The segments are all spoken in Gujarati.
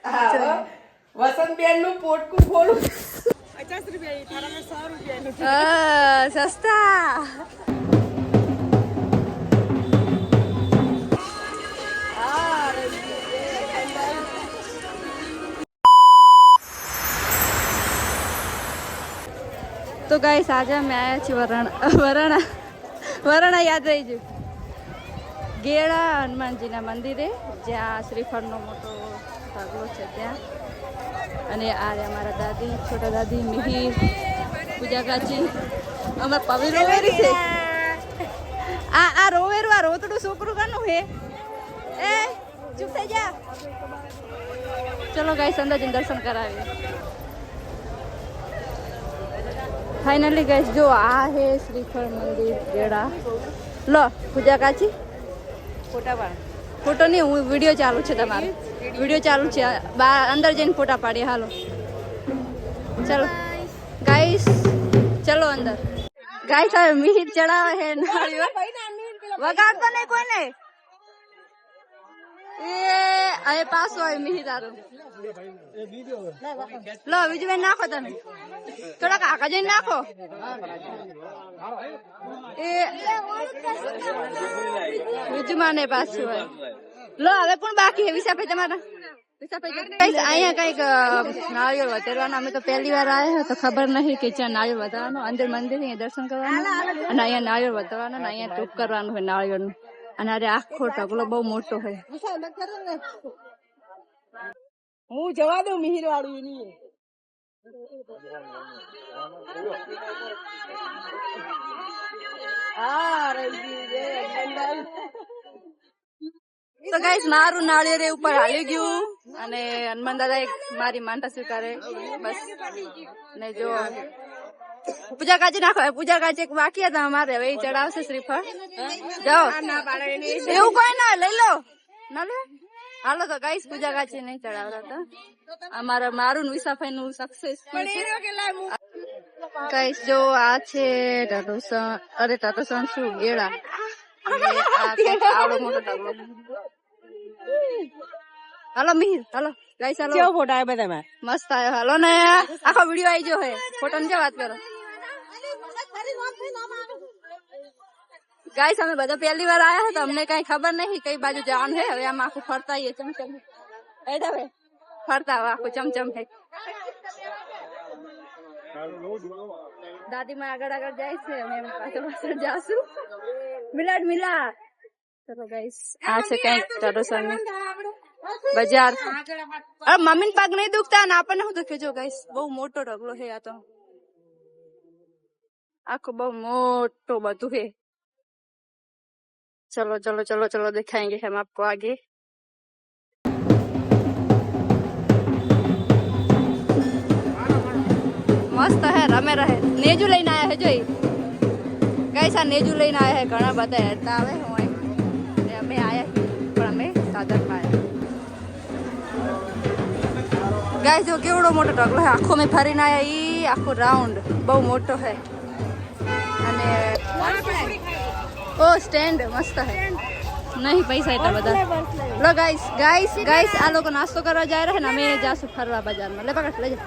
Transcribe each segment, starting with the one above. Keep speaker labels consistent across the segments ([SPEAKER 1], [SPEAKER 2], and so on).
[SPEAKER 1] હા વસંતબેન નું પોટકું ખોલું
[SPEAKER 2] 50 રૂપિયા થારામાં 100 રૂપિયા
[SPEAKER 3] સસ્તા તો ગાઈસ આજે અમે આવ્યા છીએ વરાણા યાદ રહી ગયું ગેળા હનુમાનજીના મંદિરે જ્યાં શ્રીફળનો મોટો ઢગલો છે ત્યાં અને આ અમારા દાદી છોટા દાદી મિહિર પૂજા કાચી અમાર પવી રોવેરી છે આ રોવેરું આ રોતડું છોકરું કાનું હે એ ચૂપ થઈ જા ચલો ગાઈસ અંદર જઈને દર્શન કરાવીએ ફાઇનલી ગાઈસ જો આ હે શ્રીફળ મંદિર ગેડા લો પૂજા કાચી ફોટો નહીં હું વિડીયો ચાલુ છે તમારો વિડીયો ચાલુ છે બહાર અંદર જઈને ફોટા પાડીએ હાલો ચલો ગાઈસ ચલો અંદર ગાઈસ હવે મિહિર ચડાવે હે નાળિયેર વગાડતો નહીં કોઈને એ હવે પાછો આવે મિહિર તારો લો બીજું બેન નાખો તમે થોડાક આગળ જઈને નાખો એ બીજું માને પાછું હોય લો હવે પણ બાકી હે વિશાભાઈ તમારા અહીંયા કઈક નાળિયેર વધારવાનું અમે તો પહેલી વાર આવ્યા તો ખબર નહીં કે જ્યાં નાળિયેર વધારવાનું અંદર મંદિર અહીંયા દર્શન કરવાનું અને અહીંયા નાળિયેર વધારવાનું અને અહીંયા ટૂંક કરવાનું હોય નાળિયેરનું અને અરે આખો ઢગલો બહુ મોટો હોય
[SPEAKER 2] હું જવા દઉં મિહિર વાળું એની
[SPEAKER 3] તો ગાઈસ મારું નાળિયેર ઉપર હાલી ગયું અને હનુમાન દાદા એક મારી માનતા સ્વીકારે બસ ને જો પૂજા કાચી નાખો પૂજા કાચી એક બાકી હતા અમારે હવે એ ચડાવશે શ્રીફળ જાઓ એવું કોઈ ના લઈ લો ના લે હાલો તો ગાઈસ પૂજા કાચી નહીં ચડાવતા હતા અમારા મારું વિશાભાઈ નું સક્સેસ ગાઈસ જો આ છે ટાટોસણ શું ગેળા આવડો મોટો ઢગલો હાલો મિહિર હાલો ગાઈસ હાલો
[SPEAKER 2] કેવો ફોટો આવ્યો બધા
[SPEAKER 3] મસ્ત આવ્યો હાલો ને આખો વિડીયો આવી ગયો હે ફોટો ની વાત કરો ગાઈસ અમે બધા પહેલી વાર આયા હતા અમને કઈ ખબર નહીં કઈ બાજુ જવાનું હે હવે આમ આખું ફરતા આવીએ ચમચમ ફરતા આખું ચમચમ હે દાદી માં આગળ આગળ જાય છે અમે પાછળ પાછળ જાશું મિલા ચલો ગાઈસ આ છે કઈક ટાટોસણ બજાર અરે મમ્મી પગ નહીં દુખતા ને આપણને શું દુખે જો ગાઈસ બહુ મોટો ઢગલો હે આ તો આખો બહુ મોટો બધું હે चलो चलो चलो चलो दिखाएंगे हम आपको आगे मस्त है रमे रहे नेजू लઈને આયા હે જોઈ ગાઈસ આ નેજુ લઈને આયા હે ઘણા બધા હેરતા આવે હોય ને અમે આયા પણ અમે સાધનમાં આયા ગાઈસ જો કેવડો મોટો ઢગલો હે આખો મેં ફરીને આયા ઈ આખો રાઉન્ડ બહુ મોટો હે અને ओ स्टैंड मस्त है नहीं पैसा इतना बता लो गाइस गाइस गाइस आ लोग नाश्तो करवा जा रहे हैं ना मैं जासू फरवा बाजार में ले पकड़ ले जा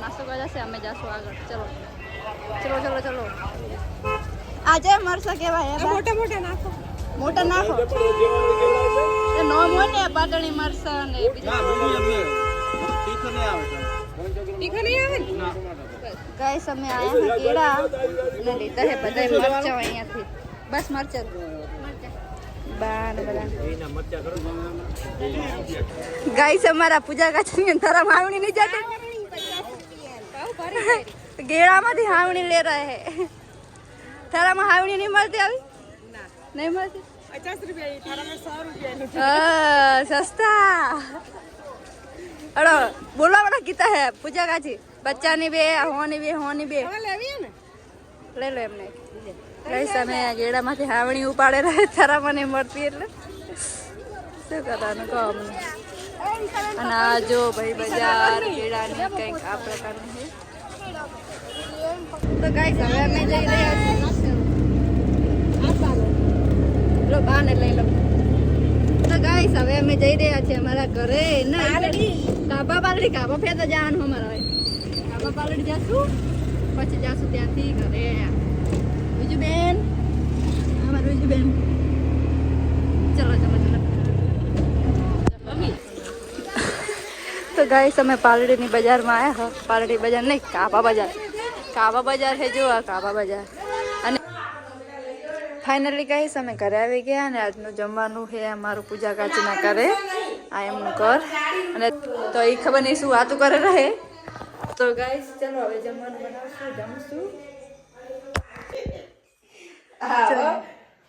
[SPEAKER 3] नाश्तो करवा से हमें जासू आगे चलो चलो चलो चलो आज मरसा के भाई मोटा नाखो ए नो मोने पाटणी मरसा ने तीखा नहीं आवे गाइस हमें आया है केड़ा ने लेता है बधाई मरचा અહીંયા થી बस मरचा गाइस हमारा पूजा का तारा हावणी नहीं जाते गेड़ा में हावणी ले रहे हैं थारा में हावणी नहीं मिलती अभी नहीं मिलती
[SPEAKER 2] 50 रुपया थारा में 100 रुपया
[SPEAKER 3] सस्ता अरे बोला बड़ा कितना है पूजा का जी बच्चा नहीं बे होनी बे ले लो हमने गाइस અમે ગેડામાંથી હાવણી ઉપાડે રહે તારા મને મળતી એટલે શું કરવાનું કહો અમને અને આ જો ભાઈ બજાર ગેડાની કંઈક આ પ્રકારનું છે તો ગાઈસ હવે અમે જઈ રહ્યા છીએ લો બાને લઈ લો તો ગાઈસ હવે અમે જઈ રહ્યા છીએ અમારા ઘરે ના કાબા પાલડી ફેરતા જવાનું અમારે હવે કાબા પાલડી જાશું પછી જાશું ત્યાંથી ઘરે બીજું બેન અમારું બીજું બેન ચલો તો ગાઈસ અમે પાલડીની બજારમાં આવ્યા હા પાલડી બજાર નહીં કાબા બજાર છે જો આ કાબા બજાર અને ફાઇનલી ગાઈસ અમે ઘરે આવી ગયા અને આજનું જમવાનું છે અમારું પૂજા કાચીના ઘરે આ એમનું ઘર અને તો એ ખબર નહીં શું વાતું કરે રહે તો ગાઈસ ચલો હવે જમવાનું બનાવશું જમશું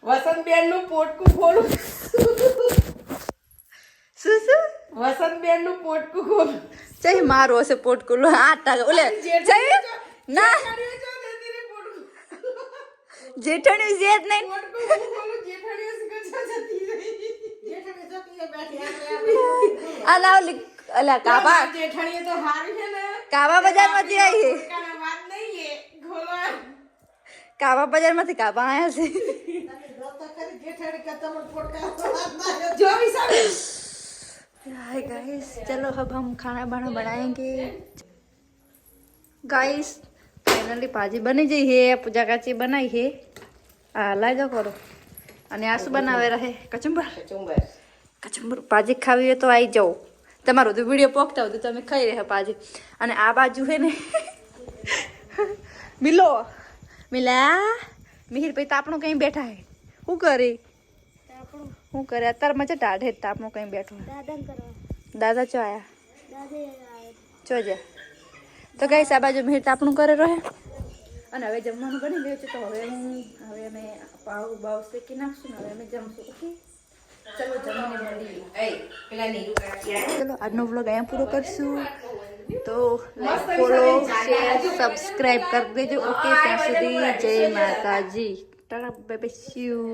[SPEAKER 1] વસંતબેન નું પોટકું ખોલું
[SPEAKER 3] શું
[SPEAKER 1] વસંતબેન નું પોટકું ખોલું
[SPEAKER 3] ચઈ મારું હશે પોટકું 8 ટકા ઓલે ચઈ ના જેઠાણી જેત નહીં અલા ઓલી અલા કાબા
[SPEAKER 1] જેઠાણીએ તો હારી છે ને
[SPEAKER 3] કાબા બજારમાંથી આવી છે
[SPEAKER 1] વાત નહીં એ ખોલો
[SPEAKER 3] કાબા બજારમાંથી કાબા આયા
[SPEAKER 1] जो भी सब
[SPEAKER 3] છે हाय गाइस चलो अब हम खाना बाना बनाएंगे गाइस फाइनली भाजी बनी गई है पूजा काची बनाई है ला जाओ करो અને આ શું બનાવે રહે કચુંબર ભાજી ખાવી હોય તો આવી જાઓ તમારો તો વિડીયો પોકતા હોય તો તમે ખાઈ રહ્યા ભાજી અને આ બાજુ છે ને મિલા મિહિર ભાઈ તાપણું કઈ બેઠા હે શું કરે અત્યારમાં છે ટાઢે તાપણું કઈ બેઠો દાદા ચો આયા ચો જા તો કઈ આ બાજુ મિહિર તાપણું કરે રહે અને હવે જમવાનું બની ગયું છે તો હવે અમે પાવ બાવ શેકી નાખશું ને હવે અમે જમશું ઓકે ચલો જમવાની મંડી ચલો આજનો વ્લોગ અહીંયા પૂરો કરશું તો લાઈક ફોલો શેર સબસ્ક્રાઇબ કરી દેજો ઓકે ત્યાં સુધી જય માતાજી Tata bye bye see you